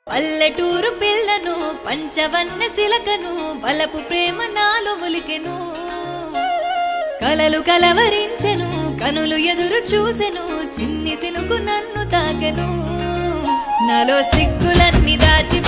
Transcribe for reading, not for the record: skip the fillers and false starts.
పల్లెటూరు పిల్లను పంచవన్న సిలకను బలపు ప్రేమ నాలో ఒలికెను కలలు కలవరించెను కనులు ఎదురు చూసెను చిన్ని సినుకు నన్ను తాకెను నాలో సిగ్గులన్నీ దాచి